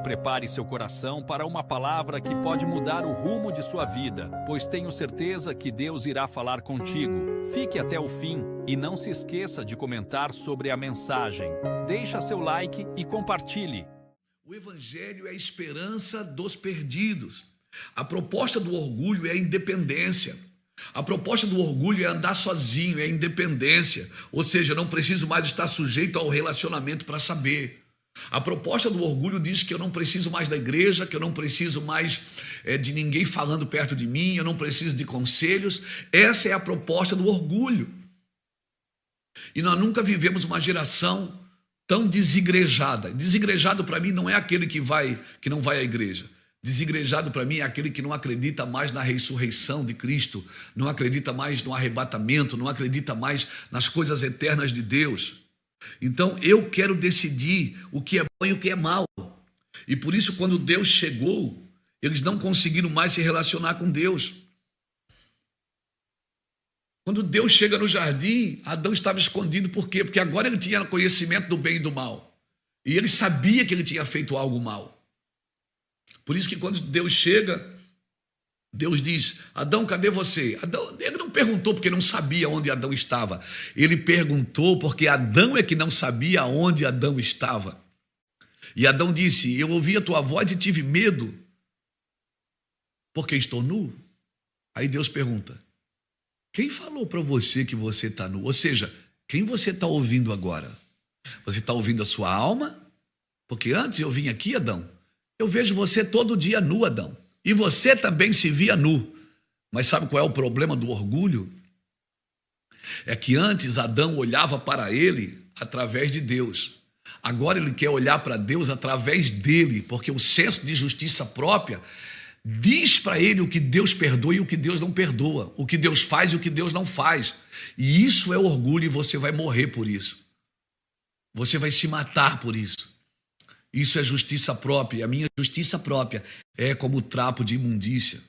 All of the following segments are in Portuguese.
prepare seu coração para uma palavra que pode mudar o rumo de sua vida, pois tenho certeza que Deus irá falar contigo. Fique até o fim e não se esqueça de comentar sobre a mensagem. Deixa seu like e compartilhe. O evangelho é a esperança dos perdidos. A proposta do orgulho é a independência. A proposta do orgulho é andar sozinho, é a independência. Ou seja, eu não preciso mais estar sujeito ao relacionamento para saber. A proposta do orgulho diz que eu não preciso mais da igreja, que eu não preciso mais de ninguém falando perto de mim, eu não preciso de conselhos. Essa é a proposta do orgulho. E nós nunca vivemos uma geração tão desigrejada. Desigrejado para mim não é aquele que não vai à igreja. Desigrejado para mim é aquele que não acredita mais na ressurreição de Cristo, não acredita mais no arrebatamento, não acredita mais nas coisas eternas de Deus. Então eu quero decidir o que é bom e o que é mal. E por isso, quando Deus chegou, eles não conseguiram mais se relacionar com Deus. Quando Deus chega no jardim, Adão estava escondido. Por quê? Porque agora ele tinha conhecimento do bem e do mal. E ele sabia que ele tinha feito algo mal. Por isso que quando Deus chega, Deus diz: Adão, cadê você? Adão, ele não perguntou porque não sabia onde Adão estava. Ele perguntou porque Adão é que não sabia onde Adão estava. E Adão disse: eu ouvi a tua voz e tive medo, porque estou nu. Aí Deus pergunta: quem falou para você que você está nu? Ou seja, quem você está ouvindo agora? Você está ouvindo a sua alma? Porque antes eu vim aqui, Adão, eu vejo você todo dia nu, Adão. E você também se via nu. Mas sabe qual é o problema do orgulho? É que antes Adão olhava para ele através de Deus. Agora ele quer olhar para Deus através dele, porque o senso de justiça própria diz para ele o que Deus perdoa e o que Deus não perdoa, o que Deus faz e o que Deus não faz. E isso é orgulho e você vai morrer por isso. Você vai se matar por isso. Isso é justiça própria. E a minha justiça própria é como trapo de imundícia.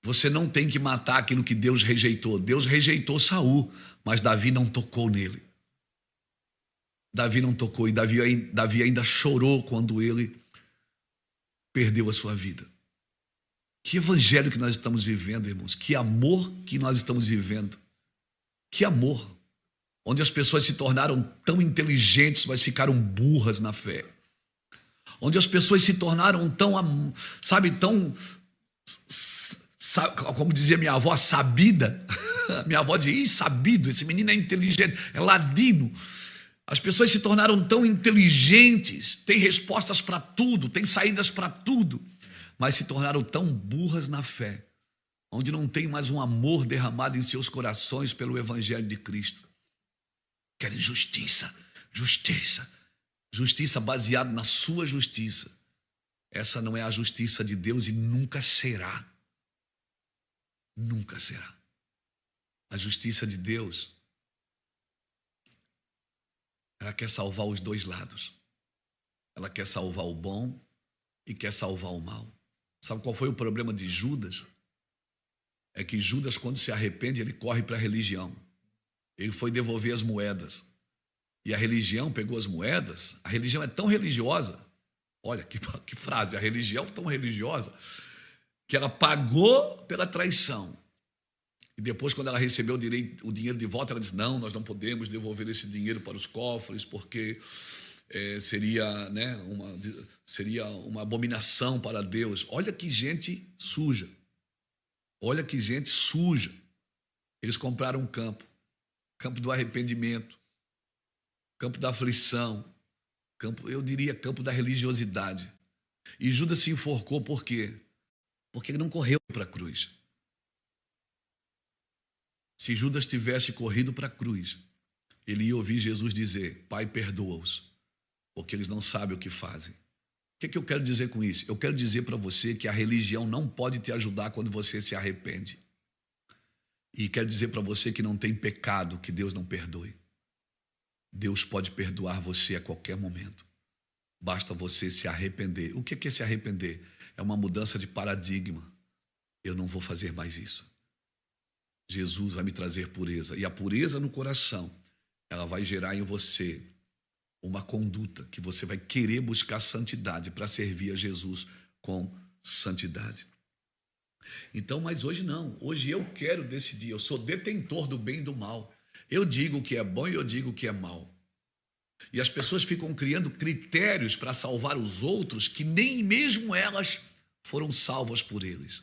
Você não tem que matar aquilo que Deus rejeitou. Deus rejeitou Saul, mas Davi não tocou nele. Davi não tocou, e Davi ainda chorou quando ele perdeu a sua vida. Que evangelho que nós estamos vivendo, irmãos. Que amor que nós estamos vivendo. Que amor. Onde as pessoas se tornaram tão inteligentes, mas ficaram burras na fé. Onde as pessoas se tornaram tão, como dizia minha avó, sabida. Minha avó dizia: sabido, esse menino é inteligente, é ladino. As pessoas se tornaram tão inteligentes, têm respostas para tudo, têm saídas para tudo, mas se tornaram tão burras na fé, onde não tem mais um amor derramado em seus corações pelo evangelho de Cristo. Querem justiça, justiça. Justiça baseada na sua justiça. Essa não é a justiça de Deus e nunca será. Nunca será. A justiça de Deus, ela quer salvar os dois lados. Ela quer salvar o bom e quer salvar o mal. Sabe qual foi o problema de Judas? É que Judas, quando se arrepende, ele corre para a religião. Ele foi devolver as moedas. E a religião pegou as moedas. A religião é tão religiosa, olha que frase, a religião é tão religiosa, que ela pagou pela traição. E depois, quando ela recebeu o dinheiro de volta, ela disse: não, nós não podemos devolver esse dinheiro para os cofres, porque seria uma abominação para Deus. Olha que gente suja. Olha que gente suja. Eles compraram um campo do arrependimento, campo da aflição, eu diria campo da religiosidade. E Judas se enforcou por quê? Porque ele não correu para a cruz. Se Judas tivesse corrido para a cruz, ele ia ouvir Jesus dizer: Pai, perdoa-os, porque eles não sabem o que fazem. O que eu quero dizer com isso? Eu quero dizer para você que a religião não pode te ajudar quando você se arrepende. E quero dizer para você que não tem pecado que Deus não perdoe. Deus pode perdoar você a qualquer momento. Basta você se arrepender. O que é se arrepender? É uma mudança de paradigma. Eu não vou fazer mais isso. Jesus vai me trazer pureza. E a pureza no coração, ela vai gerar em você uma conduta que você vai querer buscar santidade para servir a Jesus com santidade. Então, mas hoje não. Hoje eu quero decidir. Eu sou detentor do bem e do mal. Eu digo o que é bom e eu digo o que é mal. E as pessoas ficam criando critérios para salvar os outros que nem mesmo elas foram salvas por eles.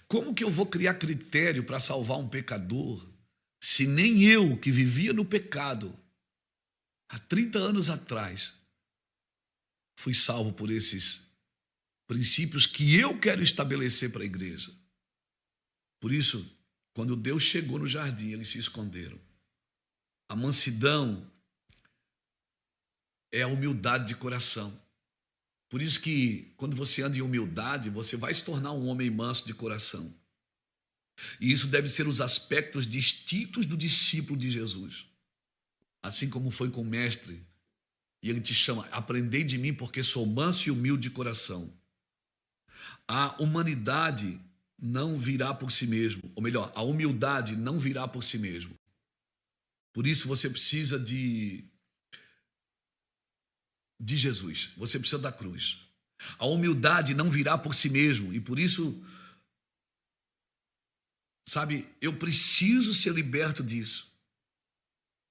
Como que eu vou criar critério para salvar um pecador se nem eu, que vivia no pecado há 30 anos atrás, fui salvo por esses princípios que eu quero estabelecer para a igreja? Por isso, quando Deus chegou no jardim, eles se esconderam. A mansidão é a humildade de coração. Por isso que, quando você anda em humildade, você vai se tornar um homem manso de coração. E isso deve ser os aspectos distintos do discípulo de Jesus. Assim como foi com o mestre, e ele te chama: aprendei de mim, porque sou manso e humilde de coração. A humanidade não virá por si mesmo, ou melhor, a humildade não virá por si mesmo. Por isso você precisa de Jesus, você precisa da cruz. A humildade não virá por si mesmo, e por isso, sabe, eu preciso ser liberto disso.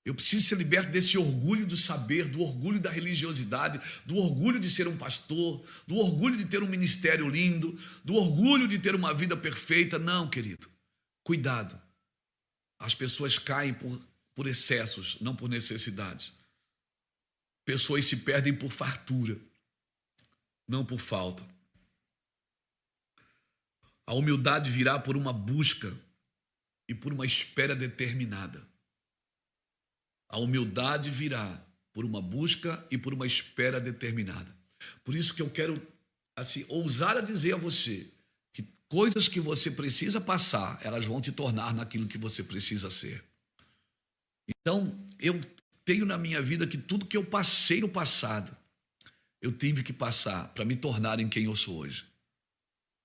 Eu preciso ser liberto desse orgulho do saber, do orgulho da religiosidade, do orgulho de ser um pastor, do orgulho de ter um ministério lindo, do orgulho de ter uma vida perfeita. Não, querido, cuidado. As pessoas caem por excessos, não por necessidades. Pessoas se perdem por fartura, não por falta. A humildade virá por uma busca e por uma espera determinada. A humildade virá por uma busca e por uma espera determinada. Por isso que eu quero, assim, ousar a dizer a você que coisas que você precisa passar, elas vão te tornar naquilo que você precisa ser. Então, eu tenho na minha vida que tudo que eu passei no passado, eu tive que passar para me tornar em quem eu sou hoje.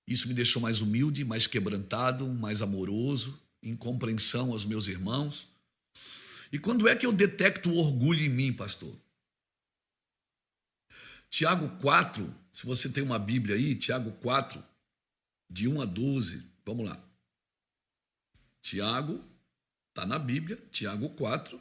Isso me deixou mais humilde, mais quebrantado, mais amoroso, em compreensão aos meus irmãos. E quando é que eu detecto o orgulho em mim, pastor? Tiago 4, se você tem uma Bíblia aí, Tiago 4, de 1 a 12, vamos lá. Tiago, está na Bíblia, Tiago 4,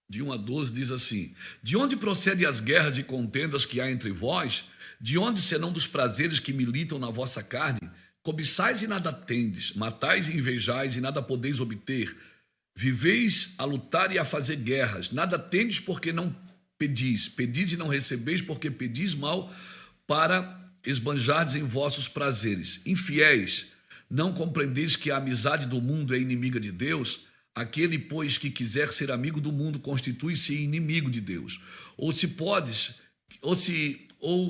de 1 a 12, diz assim: de onde procedem as guerras e contendas que há entre vós? De onde senão dos prazeres que militam na vossa carne? Cobiçais e nada tendes, matais e invejais e nada podeis obter. Viveis a lutar e a fazer guerras, nada tendes porque não pedis, pedis e não recebeis porque pedis mal para esbanjardes em vossos prazeres. Infiéis, não compreendeis que a amizade do mundo é inimiga de Deus? Aquele, pois, que quiser ser amigo do mundo constitui-se inimigo de Deus. Ou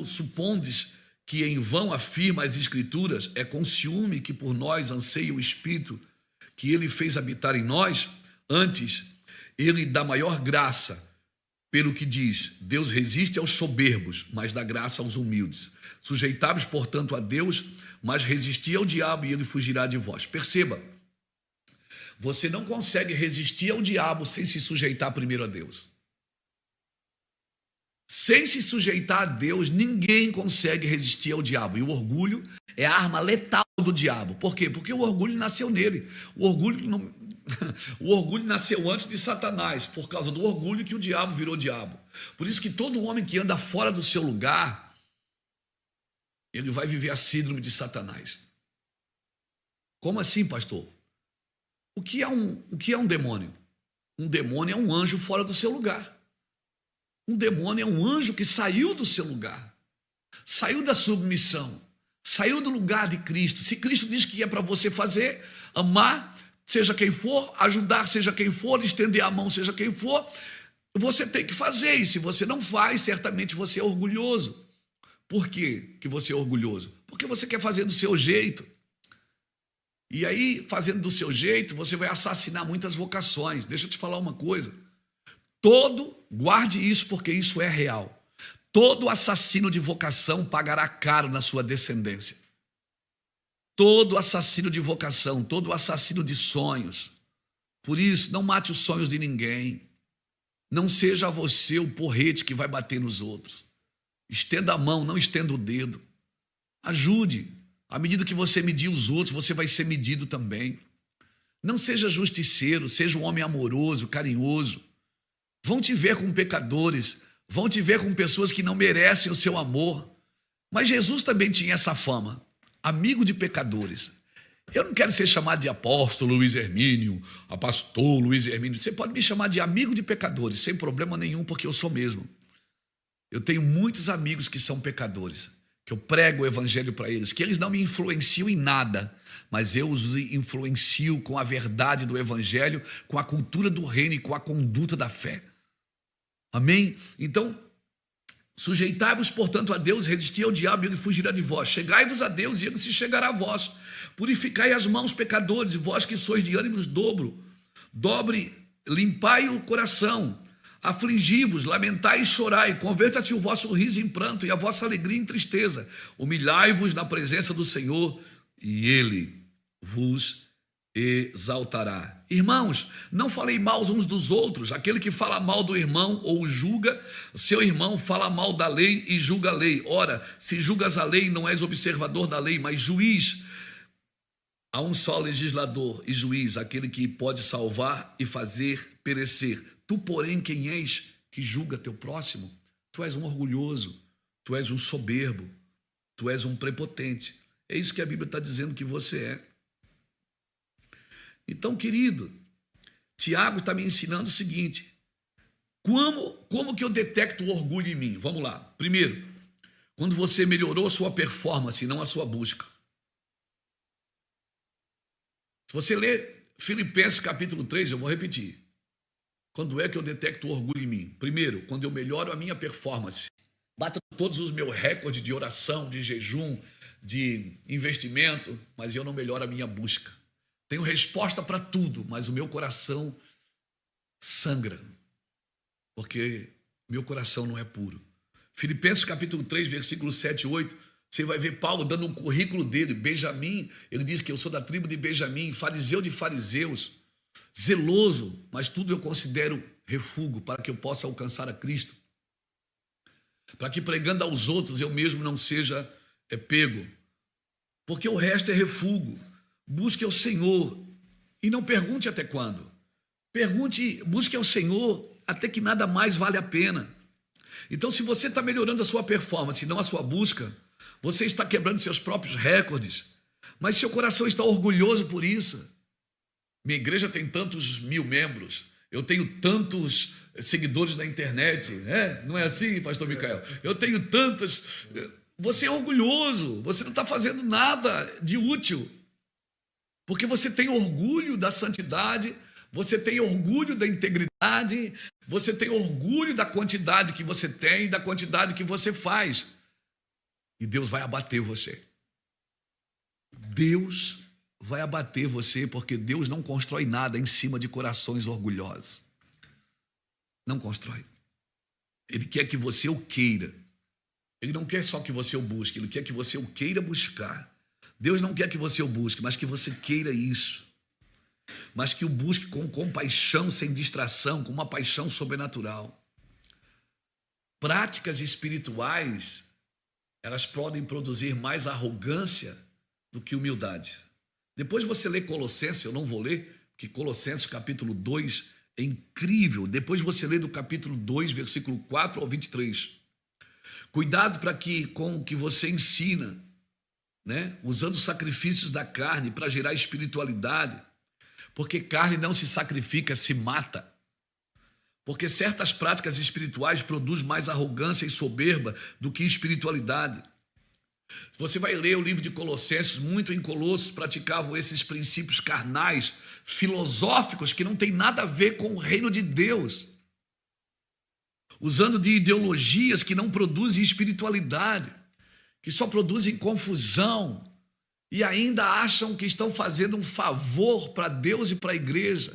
supondes que em vão afirma as Escrituras, é com ciúme que por nós anseia o Espírito que ele fez habitar em nós? Antes, ele dá maior graça, pelo que diz: Deus resiste aos soberbos, mas dá graça aos humildes. Sujeitáveis, portanto, a Deus, mas resisti ao diabo e ele fugirá de vós. Perceba, você não consegue resistir ao diabo sem se sujeitar primeiro a Deus. Sem se sujeitar a Deus, ninguém consegue resistir ao diabo. E o orgulho é a arma letal do diabo. Por quê? Porque o orgulho nasceu nele. O orgulho nasceu antes de Satanás, por causa do orgulho que o diabo virou diabo. Por isso que todo homem que anda fora do seu lugar, ele vai viver a síndrome de Satanás. Como assim, pastor? O que é um demônio? Um demônio é um anjo fora do seu lugar. Um demônio é um anjo que saiu do seu lugar, saiu da submissão, saiu do lugar de Cristo. Se Cristo diz que é para você fazer, amar, seja quem for, ajudar, seja quem for, estender a mão, seja quem for, você tem que fazer. E se você não faz, certamente você é orgulhoso. Por quê que você é orgulhoso? Porque você quer fazer do seu jeito. E aí, fazendo do seu jeito, você vai assassinar muitas vocações. Deixa eu te falar uma coisa. Guarde isso, porque isso é real. Todo assassino de vocação pagará caro na sua descendência. Todo assassino de vocação, todo assassino de sonhos. Por isso, não mate os sonhos de ninguém. Não seja você o porrete que vai bater nos outros. Estenda a mão, não estenda o dedo. Ajude. À medida que você medir os outros, você vai ser medido também. Não seja justiceiro, seja um homem amoroso, carinhoso. Vão te ver com pecadores, vão te ver com pessoas que não merecem o seu amor. Mas Jesus também tinha essa fama, amigo de pecadores. Eu não quero ser chamado de apóstolo Luiz Hermínio, a pastor Luiz Hermínio. Você pode me chamar de amigo de pecadores, sem problema nenhum, porque eu sou mesmo. Eu tenho muitos amigos que são pecadores, que eu prego o evangelho para eles, que eles não me influenciam em nada, mas eu os influencio com a verdade do evangelho, com a cultura do reino e com a conduta da fé. Amém? Então, sujeitai-vos, portanto, a Deus, resisti ao diabo e ele fugirá de vós. Chegai-vos a Deus e ele se chegará a vós. Purificai as mãos, pecadores, e vós que sois de ânimos dobre, limpai o coração. Afligi-vos, lamentai e chorai, converta-se o vosso riso em pranto e a vossa alegria em tristeza. Humilhai-vos na presença do Senhor e ele vos exaltará. Irmãos, não falei mal uns dos outros. Aquele que fala mal do irmão ou julga seu irmão fala mal da lei e julga a lei. Ora, se julgas a lei, não és observador da lei, mas juiz. Há um só legislador e juiz, aquele que pode salvar e fazer perecer. Tu, porém, quem és que julga teu próximo? Tu és um orgulhoso, tu és um soberbo, tu és um prepotente. É isso que a Bíblia está dizendo que você é. Então, querido, Tiago está me ensinando o seguinte: como que eu detecto o orgulho em mim? Vamos lá. Primeiro, quando você melhorou a sua performance, não a sua busca. Se você ler Filipenses capítulo 3, eu vou repetir. Quando é que eu detecto o orgulho em mim? Primeiro, quando eu melhoro a minha performance. Bato todos os meus recordes de oração, de jejum, de investimento, mas eu não melhoro a minha busca. Tenho resposta para tudo, mas o meu coração sangra, porque meu coração não é puro. Filipenses capítulo 3, versículos 7 e 8, você vai ver Paulo dando um currículo dele. Benjamim, ele diz que eu sou da tribo de Benjamim, fariseu de fariseus, zeloso, mas tudo eu considero refúgio para que eu possa alcançar a Cristo, para que pregando aos outros eu mesmo não seja pego, porque o resto é refúgio. Busque ao Senhor e não pergunte até quando. Busque ao Senhor até que nada mais vale a pena. Então, se você está melhorando a sua performance e não a sua busca, você está quebrando seus próprios recordes, mas seu coração está orgulhoso por isso. Minha igreja tem tantos mil membros, eu tenho tantos seguidores na internet, né? Não é assim, pastor Micael? Eu tenho tantas... Você é orgulhoso, você não está fazendo nada de útil. Porque você tem orgulho da santidade, você tem orgulho da integridade, você tem orgulho da quantidade que você tem e da quantidade que você faz. E Deus vai abater você. Deus vai abater você, porque Deus não constrói nada em cima de corações orgulhosos. Não constrói. Ele quer que você o queira. Ele não quer só que você o busque, ele quer que você o queira buscar. Deus não quer que você o busque, mas que você queira isso. Mas que o busque com compaixão, sem distração, com uma paixão sobrenatural. Práticas espirituais, elas podem produzir mais arrogância do que humildade. Depois você lê Colossenses, eu não vou ler, porque Colossenses capítulo 2 é incrível. Depois você lê do capítulo 2, versículo 4 ao 23. Cuidado para que com o que você ensina, né? Usando sacrifícios da carne para gerar espiritualidade, porque carne não se sacrifica, se mata. Porque certas práticas espirituais produzem mais arrogância e soberba do que espiritualidade. Você vai ler o livro de Colossenses, muito em Colossos praticavam esses princípios carnais, filosóficos, que não tem nada a ver com o reino de Deus, usando de ideologias que não produzem espiritualidade, que só produzem confusão e ainda acham que estão fazendo um favor para Deus e para a igreja.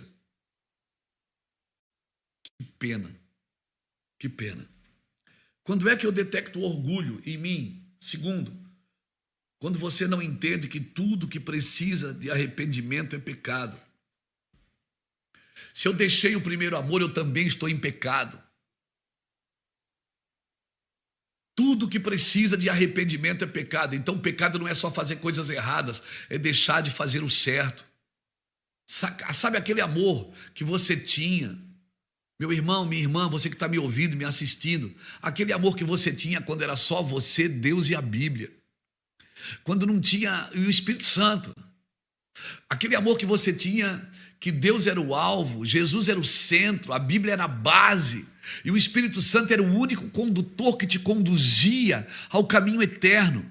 Que pena, que pena. Quando é que eu detecto o orgulho em mim? Segundo, quando você não entende que tudo que precisa de arrependimento é pecado. Se eu deixei o primeiro amor, eu também estou em pecado. Tudo que precisa de arrependimento é pecado. Então, pecado não é só fazer coisas erradas, é deixar de fazer o certo. Sabe aquele amor que você tinha? Meu irmão, minha irmã, você que está me ouvindo, me assistindo, aquele amor que você tinha quando era só você, Deus e a Bíblia. Quando não tinha o Espírito Santo. Aquele amor que você tinha, que Deus era o alvo, Jesus era o centro, a Bíblia era a base, e o Espírito Santo era o único condutor que te conduzia ao caminho eterno.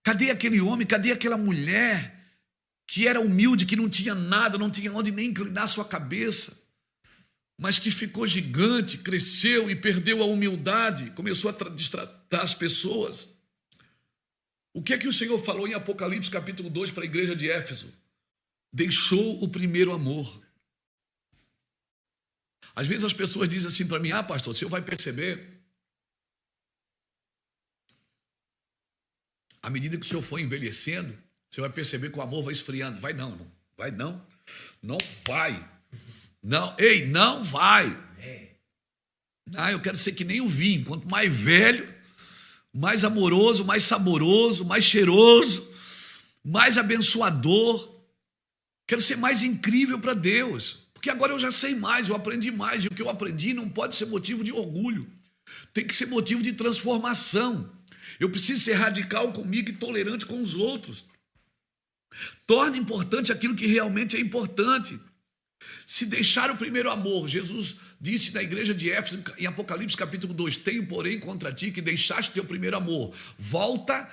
Cadê aquele homem, cadê aquela mulher que era humilde, que não tinha nada, não tinha onde nem inclinar sua cabeça, mas que ficou gigante, cresceu e perdeu a humildade, começou a destratar as pessoas? O que é que o Senhor falou em Apocalipse capítulo 2 para a igreja de Éfeso? Deixou o primeiro amor. Às vezes as pessoas dizem assim para mim: ah, pastor, o senhor vai perceber, à medida que o senhor for envelhecendo, você vai perceber que o amor vai esfriando. Vai não, não vai não, não vai. Não, ei, não vai. Ah, eu quero ser que nem o vinho, quanto mais velho, mais amoroso, mais saboroso, mais cheiroso, mais abençoador. Quero ser mais incrível para Deus, porque agora eu já sei mais, eu aprendi mais, e o que eu aprendi não pode ser motivo de orgulho, tem que ser motivo de transformação. Eu preciso ser radical comigo e tolerante com os outros. Torna importante aquilo que realmente é importante. Se deixar o primeiro amor, Jesus disse na igreja de Éfeso, em Apocalipse capítulo 2, tenho porém contra ti que deixaste teu primeiro amor. Volta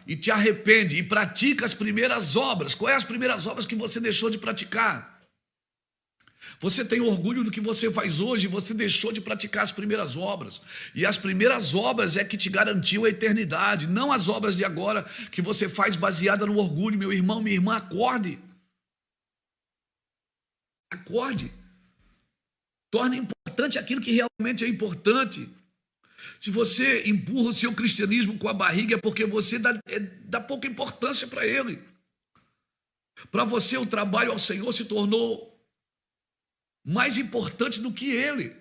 e te arrepende e pratica as primeiras obras. Quais as primeiras obras que você deixou de praticar? Você tem orgulho do que você faz hoje, você deixou de praticar as primeiras obras. E as primeiras obras é que te garantiu a eternidade, não as obras de agora que você faz baseada no orgulho. Meu irmão, minha irmã, acorde. Acorde. Torne importante aquilo que realmente é importante. Se você empurra o seu cristianismo com a barriga, é porque você dá pouca importância para ele. Para você, o trabalho ao Senhor se tornou mais importante do que ele.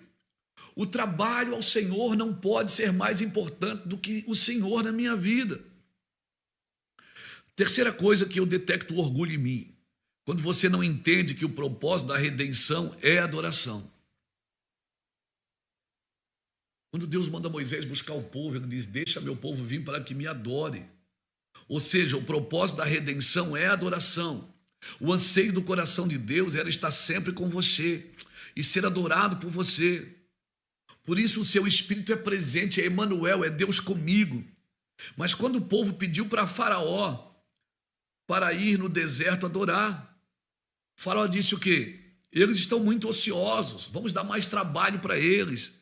O trabalho ao Senhor não pode ser mais importante do que o Senhor na minha vida. Terceira coisa que eu detecto o orgulho em mim. Quando você não entende que o propósito da redenção é adoração. Quando Deus manda Moisés buscar o povo, ele diz: deixa meu povo vir para que me adore. Ou seja, o propósito da redenção é adoração. O anseio do coração de Deus era estar sempre com você e ser adorado por você. Por isso o seu Espírito é presente, é Emanuel, é Deus comigo. Mas quando o povo pediu para Faraó para ir no deserto adorar, Faraó disse o quê? Eles estão muito ociosos, vamos dar mais trabalho para eles.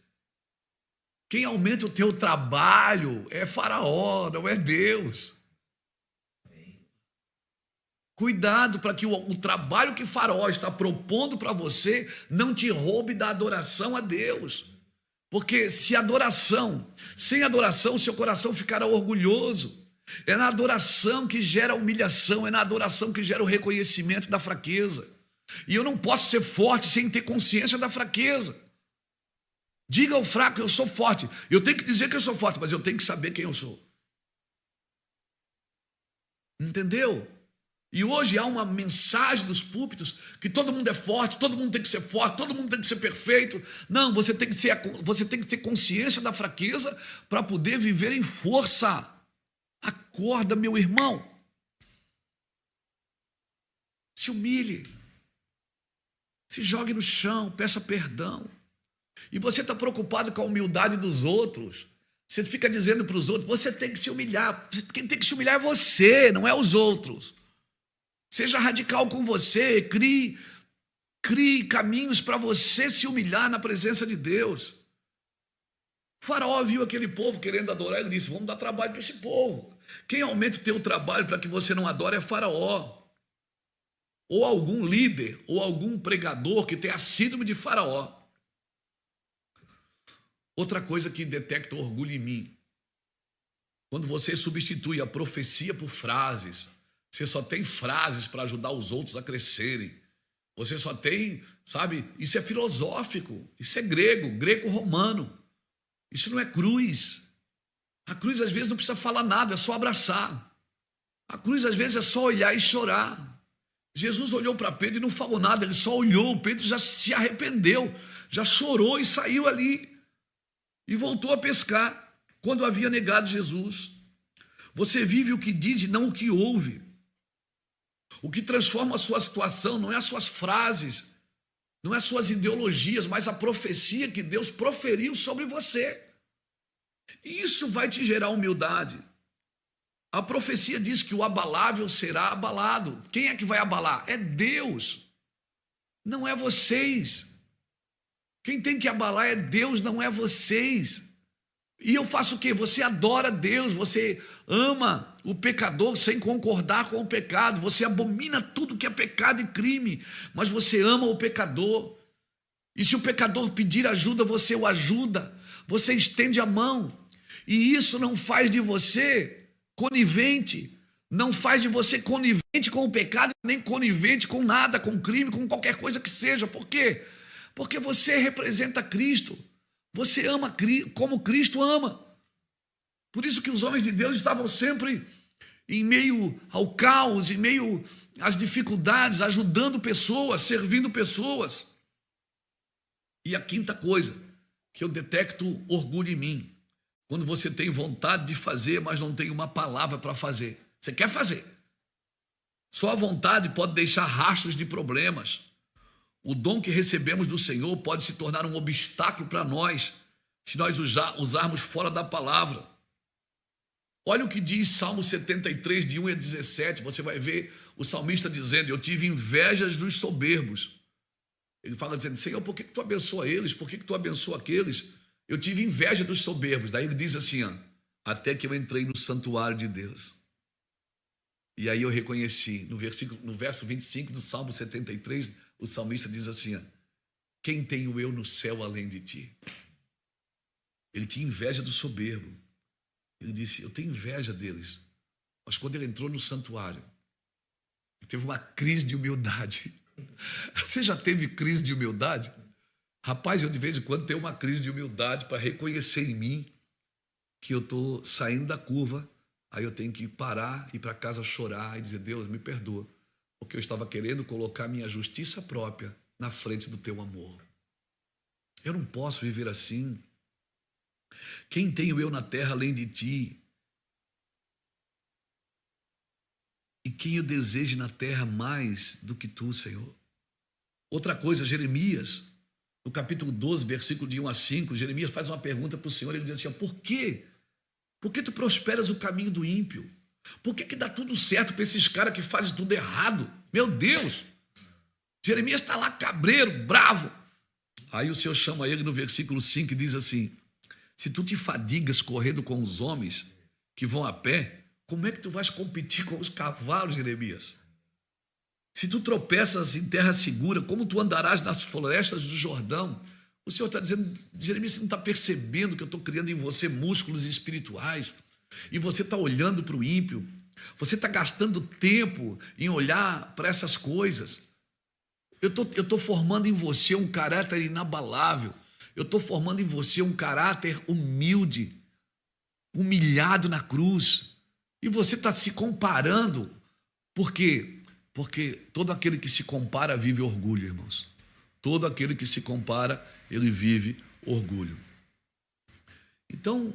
Quem aumenta o teu trabalho é Faraó, não é Deus. Cuidado para que o trabalho que Faraó está propondo para você não te roube da adoração a Deus. Porque sem adoração, seu coração ficará orgulhoso. É na adoração que gera humilhação, é na adoração que gera o reconhecimento da fraqueza. E eu não posso ser forte sem ter consciência da fraqueza. Diga ao fraco: eu sou forte. Eu tenho que dizer que eu sou forte, mas eu tenho que saber quem eu sou. Entendeu? E hoje há uma mensagem dos púlpitos que todo mundo é forte, todo mundo tem que ser forte, todo mundo tem que ser perfeito. Não, você tem que ter consciência da fraqueza para poder viver em força. Acorda, meu irmão. Se humilhe. Se jogue no chão, peça perdão. E você está preocupado com a humildade dos outros. Você fica dizendo para os outros: você tem que se humilhar. Quem tem que se humilhar é você, não é os outros. Seja radical com você, crie caminhos para você se humilhar na presença de Deus. Faraó viu aquele povo querendo adorar, ele disse: vamos dar trabalho para esse povo. Quem aumenta o teu trabalho para que você não adore é Faraó. Ou algum líder, ou algum pregador que tem a síndrome de Faraó. Outra coisa que detecta orgulho em mim: quando você substitui a profecia por frases, você só tem frases para ajudar os outros a crescerem. Você só tem, sabe? Isso é filosófico, isso é grego, greco-romano. Isso não é cruz. A cruz às vezes não precisa falar nada, é só abraçar. A cruz às vezes é só olhar e chorar. Jesus olhou para Pedro e não falou nada, ele só olhou. Pedro já se arrependeu, já chorou e saiu ali. E voltou a pescar quando havia negado Jesus. Você vive o que diz e não o que ouve. O que transforma a sua situação não é as suas frases, não é as suas ideologias, mas a profecia que Deus proferiu sobre você. E isso vai te gerar humildade. A profecia diz que o abalável será abalado. Quem é que vai abalar? É Deus, não é vocês. Quem tem que abalar é Deus, não é vocês. E eu faço o quê? Você adora Deus, você ama o pecador sem concordar com o pecado, você abomina tudo que é pecado e crime, mas você ama o pecador. E se o pecador pedir ajuda, você o ajuda, você estende a mão. E isso não faz de você conivente, não faz de você conivente com o pecado, nem conivente com nada, com crime, com qualquer coisa que seja. Por quê? Porque você representa Cristo. Você ama como Cristo ama. Por isso que os homens de Deus estavam sempre em meio ao caos, em meio às dificuldades, ajudando pessoas, servindo pessoas. E a quinta coisa, que eu detecto orgulho em mim. Quando você tem vontade de fazer, mas não tem uma palavra para fazer. Você quer fazer. Só a vontade pode deixar rastros de problemas. O dom que recebemos do Senhor pode se tornar um obstáculo para nós, se nós usarmos fora da palavra. Olha o que diz Salmo 73, de 1 a 17. Você vai ver o salmista dizendo: eu tive invejas dos soberbos. Ele fala dizendo: Senhor, por que tu abençoa eles? Por que tu abençoa aqueles? Eu tive inveja dos soberbos. Daí ele diz assim, até que eu entrei no santuário de Deus. E aí eu reconheci, no verso 25 do Salmo 73, o salmista diz assim, quem tenho eu no céu além de ti? Ele tinha inveja do soberbo. Ele disse, eu tenho inveja deles. Mas quando ele entrou no santuário, ele teve uma crise de humildade. Você já teve crise de humildade? Rapaz, eu de vez em quando tenho uma crise de humildade para reconhecer em mim que eu estou saindo da curva, aí eu tenho que parar, ir para casa chorar e dizer, Deus, me perdoa, porque eu estava querendo colocar minha justiça própria na frente do teu amor. Eu não posso viver assim. Quem tenho eu na terra além de ti? E quem eu desejo na terra mais do que tu, Senhor? Outra coisa, Jeremias, no capítulo 12, versículo de 1 a 5, Jeremias faz uma pergunta para o Senhor, ele diz assim, por quê? Por que tu prosperas o caminho do ímpio? Por que dá tudo certo para esses caras que fazem tudo errado? Meu Deus! Jeremias está lá cabreiro, bravo. Aí o Senhor chama ele no versículo 5 e diz assim, se tu te fadigas correndo com os homens que vão a pé, como é que tu vais competir com os cavalos, Jeremias? Se tu tropeças em terra segura, como tu andarás nas florestas do Jordão? O Senhor está dizendo, Jeremias, você não está percebendo que eu estou criando em você músculos espirituais e você está olhando para o ímpio, você está gastando tempo em olhar para essas coisas. Eu estou formando em você um caráter inabalável, eu estou formando em você um caráter humilde, humilhado na cruz, e você está se comparando, por quê? Porque todo aquele que se compara vive orgulho, irmãos. Todo aquele que se compara, ele vive orgulho. Então,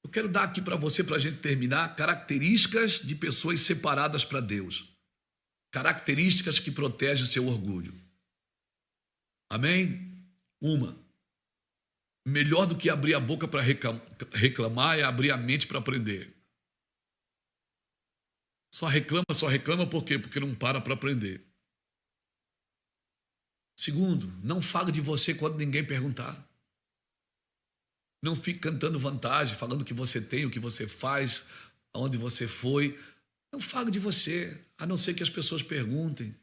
eu quero dar aqui para você, para a gente terminar, características de pessoas separadas para Deus. Características que protegem o seu orgulho. Amém? Uma, melhor do que abrir a boca para reclamar é abrir a mente para aprender. Só reclama por quê? Porque não para aprender. Segundo, não fale de você quando ninguém perguntar. Não fique cantando vantagem, falando o que você tem, o que você faz, aonde você foi. Não fale de você, a não ser que as pessoas perguntem.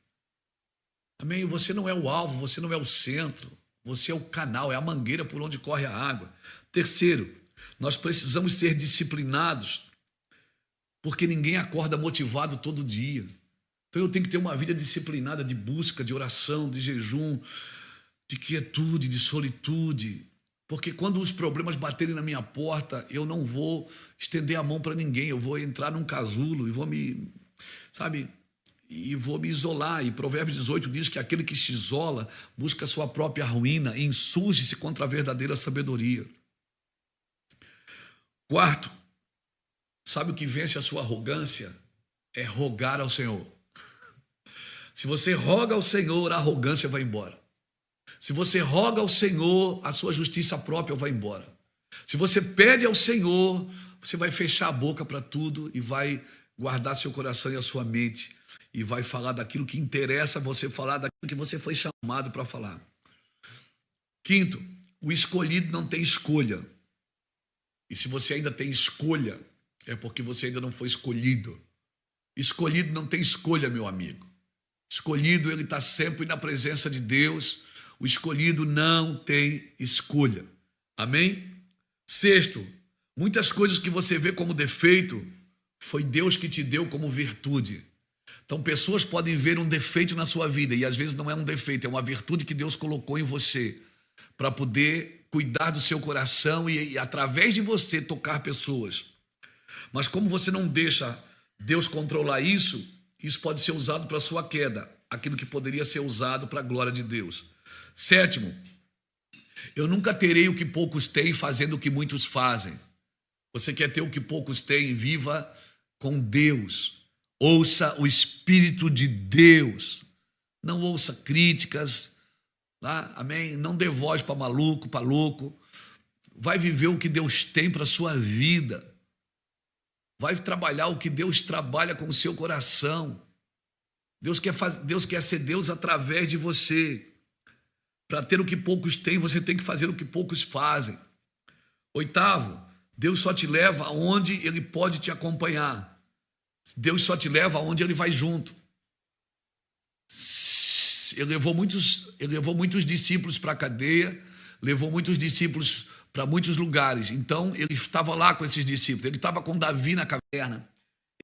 Amém? Você não é o alvo, você não é o centro. Você é o canal, é a mangueira por onde corre a água. Terceiro, nós precisamos ser disciplinados, porque ninguém acorda motivado todo dia. Então eu tenho que ter uma vida disciplinada de busca, de oração, de jejum, de quietude, de solitude. Porque quando os problemas baterem na minha porta, eu não vou estender a mão para ninguém, eu vou entrar num casulo e vou me, sabe, e vou me isolar. E Provérbios 18 diz que aquele que se isola busca a sua própria ruína e insurge-se contra a verdadeira sabedoria. Quarto, sabe o que vence a sua arrogância? É rogar ao Senhor. Se você roga ao Senhor, a arrogância vai embora. Se você roga ao Senhor, a sua justiça própria vai embora. Se você pede ao Senhor, você vai fechar a boca para tudo e vai guardar seu coração e a sua mente e vai falar daquilo que interessa você falar, daquilo que você foi chamado para falar. Quinto, o escolhido não tem escolha. E se você ainda tem escolha, é porque você ainda não foi escolhido. Escolhido não tem escolha, meu amigo. Escolhido, ele está sempre na presença de Deus. O escolhido não tem escolha. Amém? Sexto, muitas coisas que você vê como defeito, foi Deus que te deu como virtude. Então, pessoas podem ver um defeito na sua vida, e às vezes não é um defeito, é uma virtude que Deus colocou em você, para poder cuidar do seu coração e através de você, tocar pessoas. Mas como você não deixa Deus controlar isso, isso pode ser usado para a sua queda, aquilo que poderia ser usado para a glória de Deus. Sétimo, eu nunca terei o que poucos têm fazendo o que muitos fazem. Você quer ter o que poucos têm? Viva com Deus. Ouça o Espírito de Deus. Não ouça críticas, tá? Amém? Não dê voz para maluco, para louco. Vai viver o que Deus tem para a sua vida. Vai trabalhar o que Deus trabalha com o seu coração. Deus quer ser Deus através de você. Para ter o que poucos têm, você tem que fazer o que poucos fazem. Oitavo, Deus só te leva aonde Ele pode te acompanhar. Deus só te leva aonde Ele vai junto. Ele levou muitos discípulos para a cadeia, levou muitos discípulos para muitos lugares. Então, ele estava lá com esses discípulos. Ele estava com Davi na caverna.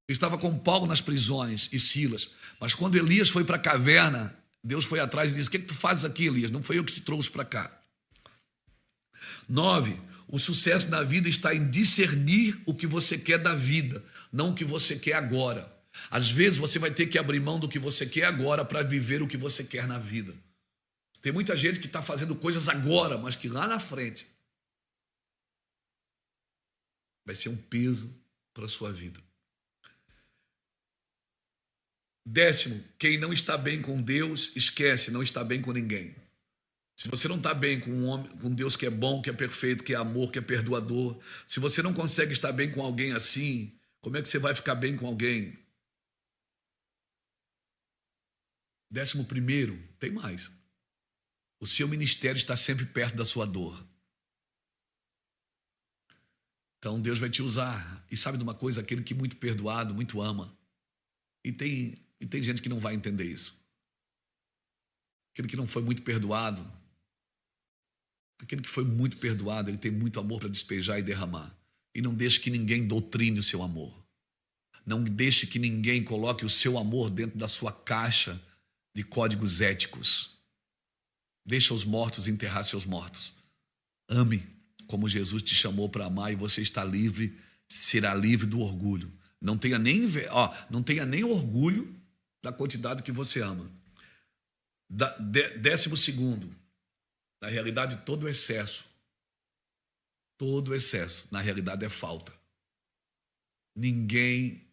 Ele estava com Paulo nas prisões e Silas. Mas quando Elias foi para a caverna, Deus foi atrás e disse: o que tu fazes aqui, Elias? Não foi eu que te trouxe para cá. 9. O sucesso na vida está em discernir o que você quer da vida, não o que você quer agora. Às vezes você vai ter que abrir mão do que você quer agora para viver o que você quer na vida. Tem muita gente que está fazendo coisas agora, mas que lá na frente vai ser um peso para a sua vida. 10. Quem não está bem com Deus, esquece, não está bem com ninguém. Se você não está bem com um homem, com Deus que é bom, que é perfeito, que é amor, que é perdoador, se você não consegue estar bem com alguém assim, como é que você vai ficar bem com alguém? 11, tem mais. O seu ministério está sempre perto da sua dor. Então Deus vai te usar. E sabe de uma coisa? Aquele que muito perdoado, muito ama. E tem gente que não vai entender isso. Aquele que não foi muito perdoado, aquele que foi muito perdoado, ele tem muito amor para despejar e derramar. E não deixe que ninguém doutrine o seu amor. Não deixe que ninguém coloque o seu amor dentro da sua caixa de códigos éticos. Deixa os mortos enterrar seus mortos. Ame como Jesus te chamou para amar e você está livre, será livre do orgulho. Não tenha nem orgulho da quantidade que você ama. 12, na realidade, todo excesso, na realidade é falta. Ninguém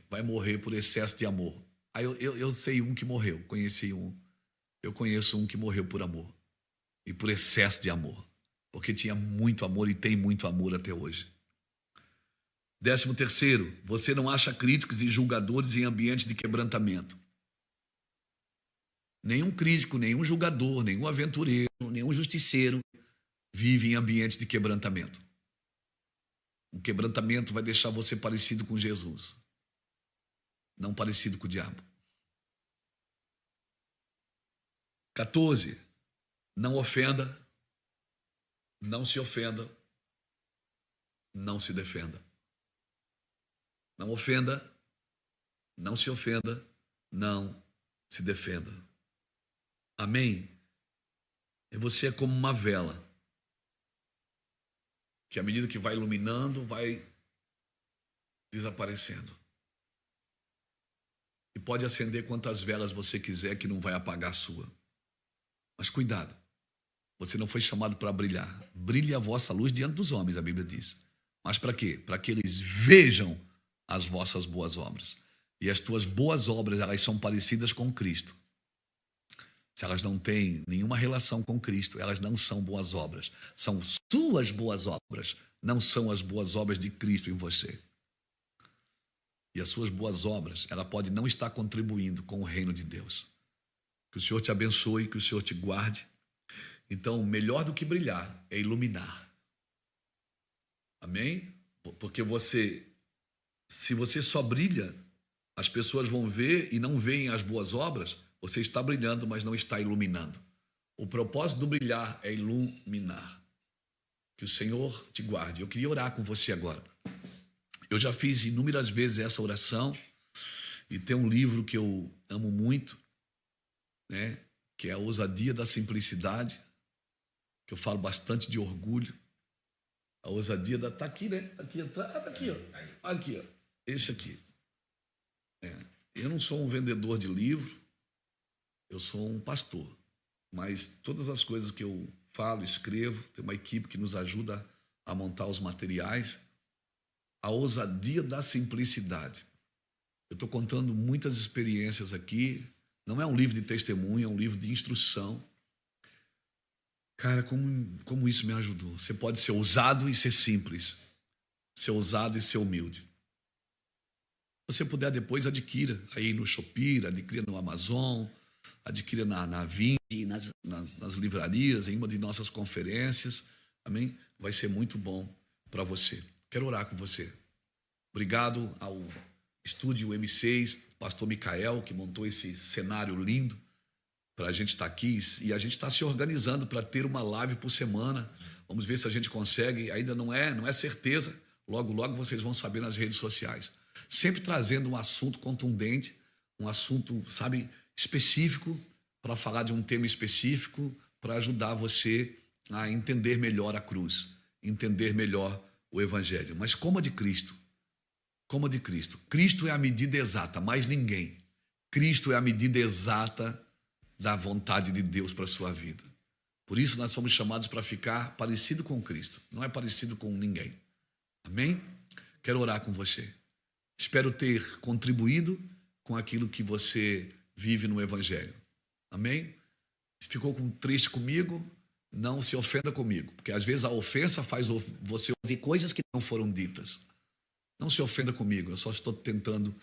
vai morrer por excesso de amor. Aí eu sei um que morreu, eu conheço um que morreu por amor e por excesso de amor, porque tinha muito amor e tem muito amor até hoje. 13, você não acha críticos e julgadores em ambientes de quebrantamento. Nenhum crítico, nenhum julgador, nenhum aventureiro, nenhum justiceiro vive em ambientes de quebrantamento. O quebrantamento vai deixar você parecido com Jesus, não parecido com o diabo. 14, não ofenda, não se ofenda, não se defenda. Não ofenda, Não se ofenda, não se defenda. Amém? E você é como uma vela, que à medida que vai iluminando, vai desaparecendo. E pode acender quantas velas você quiser, que não vai apagar a sua. Mas cuidado, você não foi chamado para brilhar. Brilhe a vossa luz diante dos homens, a Bíblia diz. Mas para quê? Para que eles vejam as vossas boas obras. E as tuas boas obras, elas são parecidas com Cristo. Se elas não têm nenhuma relação com Cristo, elas não são boas obras. São suas boas obras, não são as boas obras de Cristo em você. E as suas boas obras, ela pode não estar contribuindo com o reino de Deus. Que o Senhor te abençoe, que o Senhor te guarde. Então, melhor do que brilhar é iluminar. Amém? Porque se você só brilha, as pessoas vão ver e não veem as boas obras, você está brilhando, mas não está iluminando. O propósito do brilhar é iluminar. Que o Senhor te guarde. Eu queria orar com você agora. Eu já fiz inúmeras vezes essa oração e tem um livro que eu amo muito, né, que é A Ousadia da Simplicidade, que eu falo bastante de orgulho. A ousadia da... Está aqui, né? Aqui atrás. Está aqui, ó. Aqui, ó. Esse aqui. Eu não sou um vendedor de livro, eu sou um pastor. Mas todas as coisas que eu falo, escrevo, tem uma equipe que nos ajuda a montar os materiais. A ousadia da simplicidade. Eu estou contando muitas experiências aqui. Não é um livro de testemunho, é um livro de instrução. Cara, como isso me ajudou. Você pode ser ousado e ser simples. Ser ousado e ser humilde. Se você puder, depois adquira aí no Shopee, adquira no Amazon, adquira na Vindi, nas livrarias, em uma de nossas conferências. Amém? Vai ser muito bom para você. Quero orar com você. Obrigado ao Estúdio M6, pastor Micael, que montou esse cenário lindo para a gente estar aqui. E a gente está se organizando para ter uma live por semana. Vamos ver se a gente consegue. Ainda não é certeza. Logo, logo vocês vão saber nas redes sociais. Sempre trazendo um assunto contundente, um assunto, sabe, específico, para falar de um tema específico, para ajudar você a entender melhor a cruz, entender melhor o Evangelho. Mas como a de Cristo. Como a de Cristo. Cristo é a medida exata, mais ninguém. Cristo é a medida exata da vontade de Deus para a sua vida. Por isso nós somos chamados para ficar parecido com Cristo. Não é parecido com ninguém. Amém? Quero orar com você. Espero ter contribuído com aquilo que você vive no Evangelho. Amém? Se ficou triste comigo, não se ofenda comigo, porque às vezes a ofensa faz você ouvir coisas que não foram ditas. Não se ofenda comigo, eu só estou tentando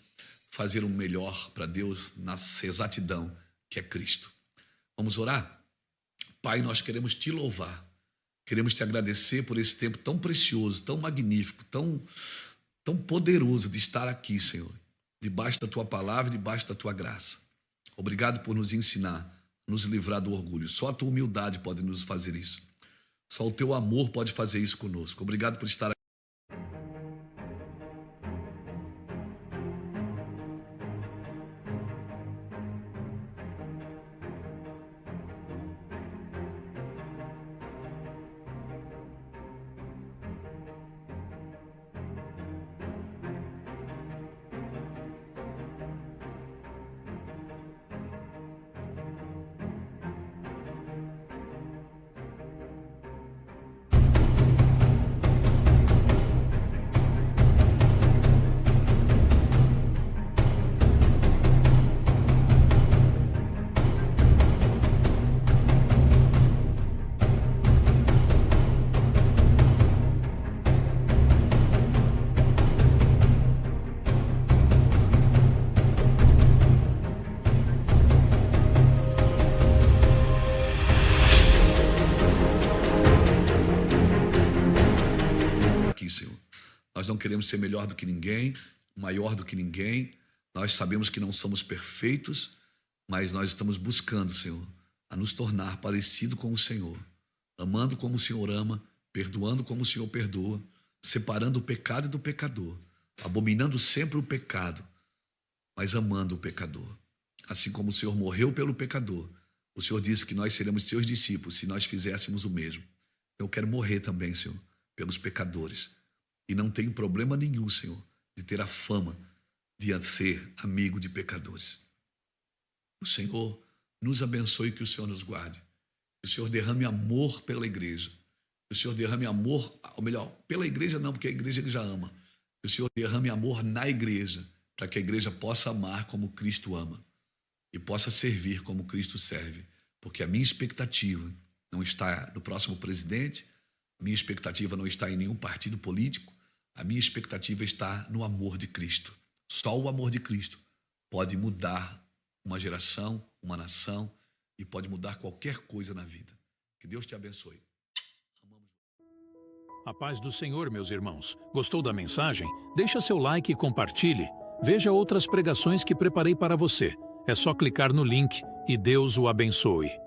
fazer o melhor para Deus na exatidão que é Cristo. Vamos orar? Pai, nós queremos te louvar, queremos te agradecer por esse tempo tão precioso, tão magnífico, tão poderoso de estar aqui, Senhor, debaixo da tua palavra, debaixo da tua graça. Obrigado por nos ensinar, nos livrar do orgulho. Só a tua humildade pode nos fazer isso. Só o teu amor pode fazer isso conosco. Obrigado por estar aqui. Senhor. Nós não queremos ser melhor do que ninguém, maior do que ninguém. Nós sabemos que não somos perfeitos, mas nós estamos buscando, Senhor, a nos tornar parecido com o Senhor, amando como o Senhor ama, perdoando como o Senhor perdoa, separando o pecado do pecador, abominando sempre o pecado, mas amando o pecador. Assim como o Senhor morreu pelo pecador, o Senhor disse que nós seremos seus discípulos se nós fizéssemos o mesmo. Eu quero morrer também, Senhor, pelos pecadores. E não tenho problema nenhum, Senhor, de ter a fama de ser amigo de pecadores. O Senhor nos abençoe e que o Senhor nos guarde. Que o Senhor derrame amor pela igreja. Que o Senhor derrame amor, ou melhor, pela igreja não, porque a igreja Ele já ama. Que o Senhor derrame amor na igreja, para que a igreja possa amar como Cristo ama e possa servir como Cristo serve. Porque a minha expectativa não está no próximo presidente, a minha expectativa não está em nenhum partido político, a minha expectativa está no amor de Cristo. Só o amor de Cristo pode mudar uma geração, uma nação e pode mudar qualquer coisa na vida. Que Deus te abençoe. A paz do Senhor, meus irmãos. Gostou da mensagem? Deixa seu like e compartilhe. Veja outras pregações que preparei para você. É só clicar no link e Deus o abençoe.